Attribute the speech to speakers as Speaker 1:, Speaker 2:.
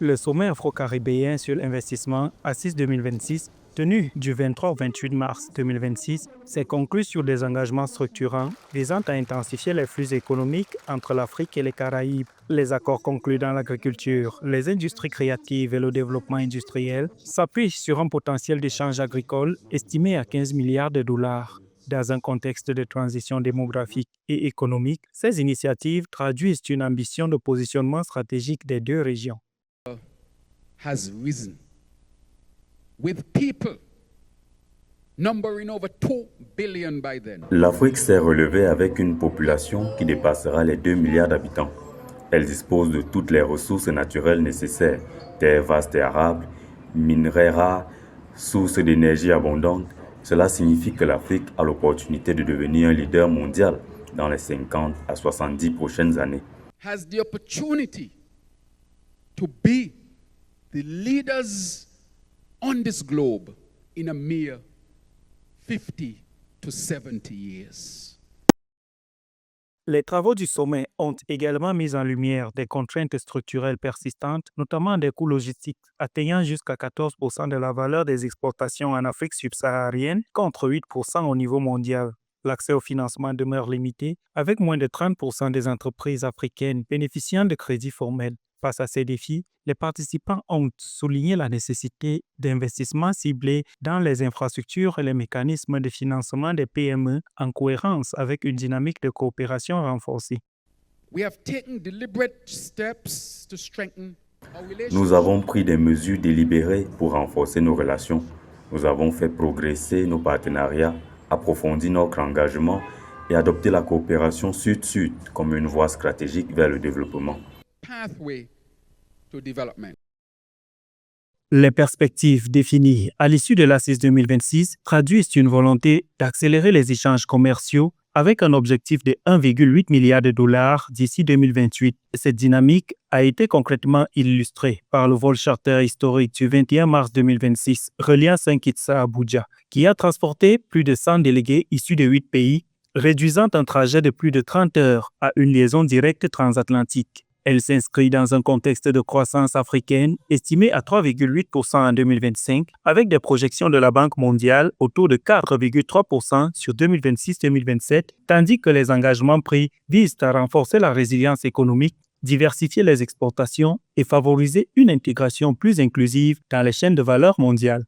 Speaker 1: Le sommet afro-caribéen sur l'investissement ASIS 2026, tenu du 23 au 28 mars 2026, s'est conclu sur des engagements structurants visant à intensifier les flux économiques entre l'Afrique et les Caraïbes. Les accords conclus dans l'agriculture, les industries créatives et le développement industriel s'appuient sur un potentiel d'échange agricole estimé à 15 milliards de dollars. Dans un contexte de transition démographique et économique, ces initiatives traduisent une ambition de positionnement stratégique des deux régions.
Speaker 2: Has risen with people numbering over 2 billion by then.
Speaker 3: L'Afrique s'est relevée avec une population qui dépassera les 2 milliards d'habitants. Elle dispose de toutes les ressources naturelles nécessaires, terres vastes et arables, minerais rares, sources d'énergie abondantes. Cela signifie que l'Afrique a l'opportunité de devenir un leader mondial dans les 50 à 70 prochaines années.
Speaker 2: Has the opportunity to be the leaders on this globe in a mere 50 to 70 years.
Speaker 1: Les travaux du sommet ont également mis en lumière des contraintes structurelles persistantes, notamment des coûts logistiques atteignant jusqu'à 14% de la valeur des exportations en Afrique subsaharienne contre 8% au niveau mondial. L'accès au financement demeure limité, avec moins de 30% des entreprises africaines bénéficiant de crédits formels. Face à ces défis, les participants ont souligné la nécessité d'investissements ciblés dans les infrastructures et les mécanismes de financement des PME en cohérence avec une dynamique de coopération renforcée.
Speaker 2: We have taken deliberate steps to strengthen our relationship.
Speaker 3: Nous avons pris des mesures délibérées pour renforcer nos relations. Nous avons fait progresser nos partenariats, approfondi notre engagement et adopté la coopération sud-sud comme une voie stratégique vers le développement.
Speaker 2: Pathway to development.
Speaker 1: Les perspectives définies à l'issue de l'ASIS 2026 traduisent une volonté d'accélérer les échanges commerciaux avec un objectif de 1,8 milliard de dollars d'ici 2028. Cette dynamique a été concrètement illustrée par le vol charter historique du 21 mars 2026 reliant Saint-Kitts à Abuja, qui a transporté plus de 100 délégués issus de 8 pays, réduisant un trajet de plus de 30 heures à une liaison directe transatlantique. Elle s'inscrit dans un contexte de croissance africaine estimé à 3,8% en 2025, avec des projections de la Banque mondiale autour de 4,3% sur 2026-2027, tandis que les engagements pris visent à renforcer la résilience économique, diversifier les exportations et favoriser une intégration plus inclusive dans les chaînes de valeur mondiales.